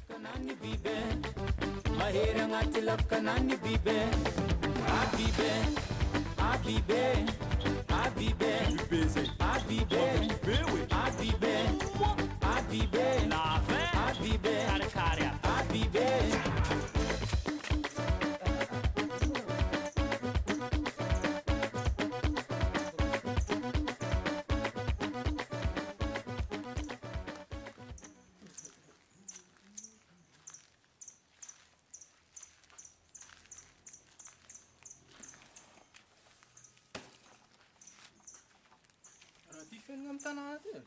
Kanani bibe, mahera ngati love kanani bibe, abibe, abibe, abibe, abibe, abibe, abibe, abibe, abibe. Raha ty fiainana amin'ny tanàna ty e.